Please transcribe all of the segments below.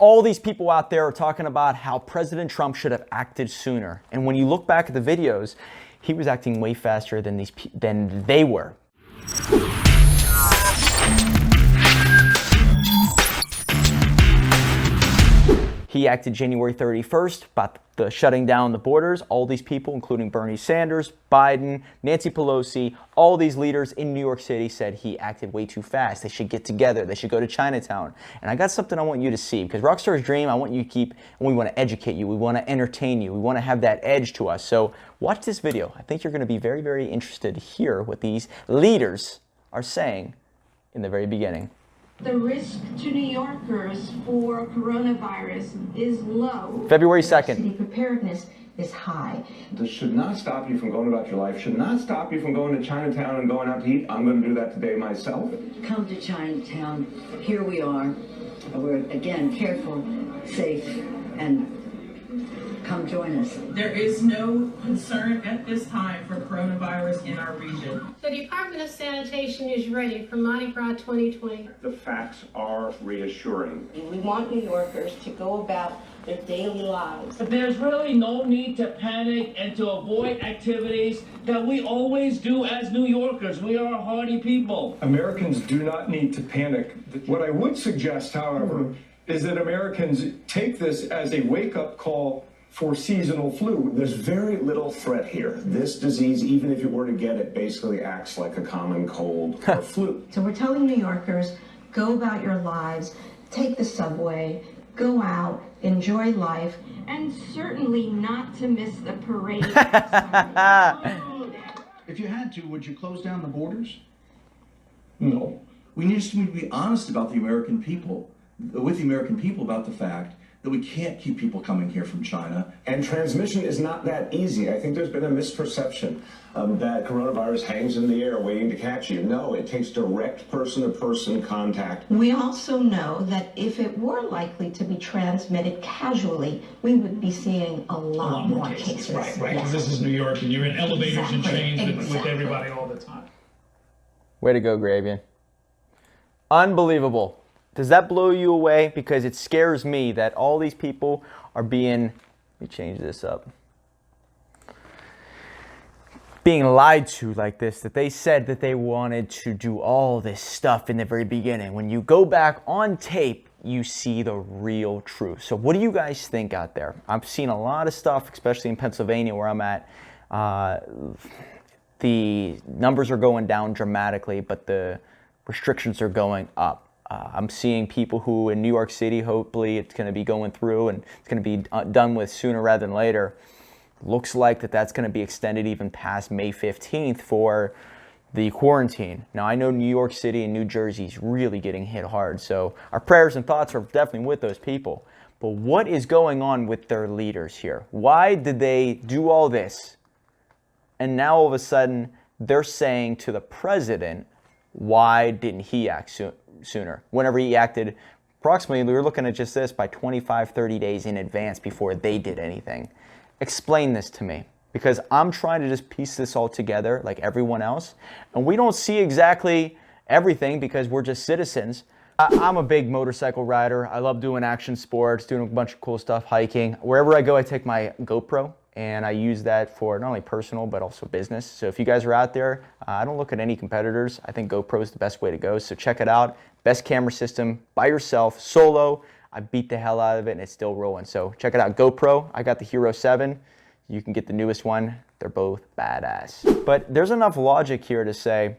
All these people out there are talking about how President Trump should have acted sooner. And when you look back at the videos, he was acting way faster than they were. He acted January 31st about the shutting down the borders. All these people, including Bernie Sanders, Biden, Nancy Pelosi, all these leaders in New York City said he acted way too fast. They should get together. They should go to Chinatown. And I got something I want you to see, because Rockstars Dream, I want you to keep, and we want to educate you. We want to entertain you. We want to have that edge to us. So watch this video. I think you're going to be very, very interested to hear what these leaders are saying in the very beginning. The risk to New Yorkers for coronavirus is low. February 2nd. City preparedness is high. This should not stop you from going about your life, should not stop you from going to Chinatown and going out to eat. I'm going to do that today myself. Come to Chinatown. Here we are. We're, again, careful, safe, and come join us. There is no concern at this time for coronavirus in our region. The Department of Sanitation is ready for Mardi Gras 2020. The facts are reassuring. We want New Yorkers to go about their daily lives. There's really no need to panic and to avoid activities that we always do as New Yorkers. We are a hardy people. Americans do not need to panic. What I would suggest, however, is that Americans take this as a wake-up call for seasonal flu. There's very little threat here. This disease, even if you were to get it, basically acts like a common cold or flu. So we're telling New Yorkers, go about your lives, take the subway, go out, enjoy life, and certainly not to miss the parade. If you had to, would you close down the borders? No. We need to be honest about the American people, with the American people, about the fact that we can't keep people coming here from China. And transmission is not that easy. I think there's been a misperception that coronavirus hangs in the air waiting to catch you. No, it takes direct person-to-person contact. We also know that if it were likely to be transmitted casually, we would be seeing a lot more cases. Right, because this is New York and you're in elevators and trains with everybody all the time. Way to go, Gravian. Unbelievable. Does that blow you away? Because it scares me that all these people are being, let me change this up, being lied to like this, that they said that they wanted to do all this stuff in the very beginning. When you go back on tape, you see the real truth. So what do you guys think out there? I've seen a lot of stuff, especially in Pennsylvania where I'm at. The numbers are going down dramatically, but the restrictions are going up. I'm seeing people who in New York City, hopefully it's going to be going through and it's going to be done with sooner rather than later. Looks like that's going to be extended even past May 15th for the quarantine. Now, I know New York City and New Jersey is really getting hit hard, so our prayers and thoughts are definitely with those people. But what is going on with their leaders here? Why did they do all this? And now all of a sudden, they're saying to the president, why didn't he act sooner? Whenever he acted, approximately, we were looking at just this, by 25, 30 days in advance before they did anything. Explain this to me, because I'm trying to just piece this all together like everyone else, and we don't see exactly everything because we're just citizens. I'm a big motorcycle rider. I love doing action sports, doing a bunch of cool stuff, hiking. Wherever I go, I take my GoPro, and I use that for not only personal, but also business. So if you guys are out there, I don't look at any competitors. I think GoPro is the best way to go. So check it out. Best camera system, by yourself, solo. I beat the hell out of it and it's still rolling. So check it out, GoPro. I got the Hero 7. You can get the newest one. They're both badass. But there's enough logic here to say,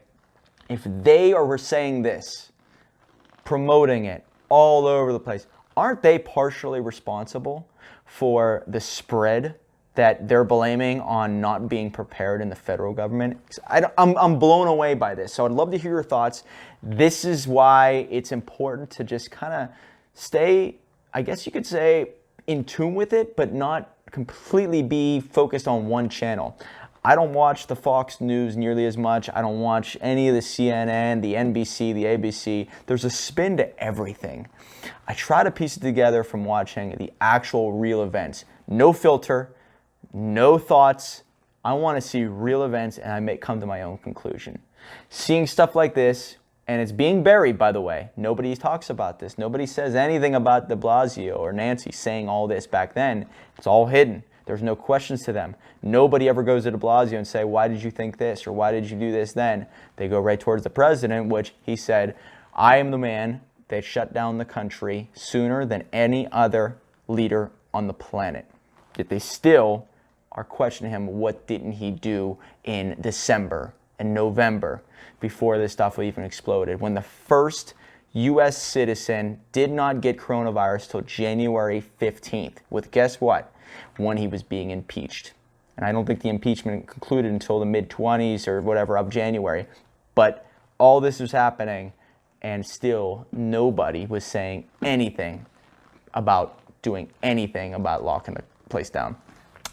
if they were saying this, promoting it all over the place, aren't they partially responsible for the spread that they're blaming on not being prepared in the federal government? I'm blown away by this. So I'd love to hear your thoughts. This is why it's important to just kind of stay, I guess you could say, in tune with it, but not completely be focused on one channel. I don't watch the Fox News nearly as much. I don't watch any of the CNN, the NBC, the ABC. There's a spin to everything. I try to piece it together from watching the actual real events. No filter, no thoughts. I want to see real events and I may come to my own conclusion. Seeing stuff like this and it's being buried, by the way. Nobody talks about this. Nobody says anything about de Blasio or Nancy saying all this back then. It's all hidden. There's no questions to them. Nobody ever goes to de Blasio and say, why did you think this, or why did you do this then? They go right towards the president, which he said, I am the man that shut down the country sooner than any other leader on the planet. Yet they still are questioning him, what didn't he do in December and November before this stuff even exploded, when the first U.S. citizen did not get coronavirus till January 15th, with guess what? When he was being impeached. And I don't think the impeachment concluded until the mid-20s or whatever of January. But all this was happening, and still nobody was saying anything about doing anything about locking the place down.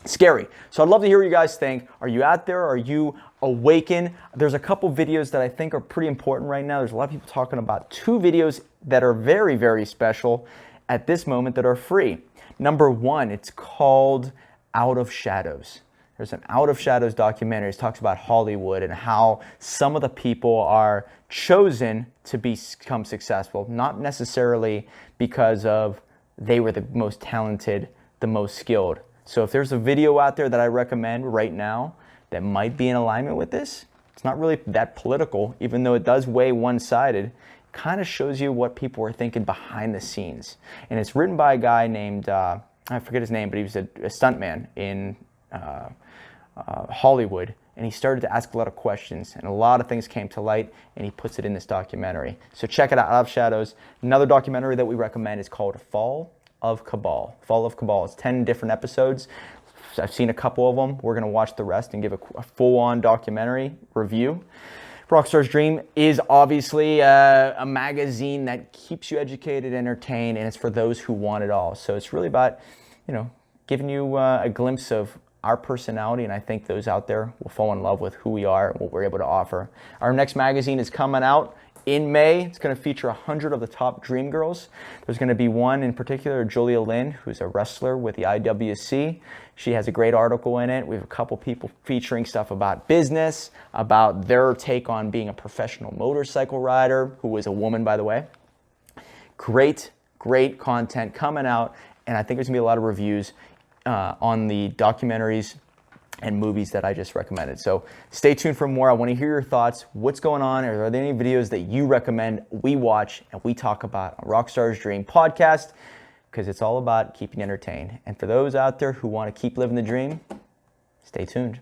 Scary. So I'd love to hear what you guys think. Are you out there? Are you awakened? There's a couple videos that I think are pretty important right now. There's a lot of people talking about 2 videos that are very, very special at this moment that are free. Number 1, it's called Out of Shadows. There's an Out of Shadows documentary. It talks about Hollywood and how some of the people are chosen to become successful, not necessarily because of they were the most talented, the most skilled. So if there's a video out there that I recommend right now that might be in alignment with this, it's not really that political, even though it does weigh one-sided. Kind of shows you what people were thinking behind the scenes. And it's written by a guy named, I forget his name, but he was a stuntman in Hollywood. And he started to ask a lot of questions, and a lot of things came to light, and he puts it in this documentary. So check it out, Out of Shadows. Another documentary that we recommend is called Fall of Cabal. Fall of Cabal. It's 10 different episodes. I've seen a couple of them. We're going to watch the rest and give a full-on documentary review. Rockstars Dream is obviously a magazine that keeps you educated, entertained, and it's for those who want it all. So it's really about, giving you a glimpse of our personality, and I think those out there will fall in love with who we are and what we're able to offer. Our next magazine is coming out in May. It's going to feature 100 of the top dream girls. There's going to be one in particular, Julia Lynn, who's a wrestler with the IWC. She has a great article in it. We have a couple people featuring stuff about business, about their take on being a professional motorcycle rider, who is a woman, by the way. Great, great content coming out, and I think there's going to be a lot of reviews on the documentaries and movies that I just recommended. So stay tuned for more. I want to hear your thoughts. What's going on? Are there any videos that you recommend we watch and we talk about on Rockstars Dream podcast? Because it's all about keeping you entertained. And for those out there who want to keep living the dream, stay tuned.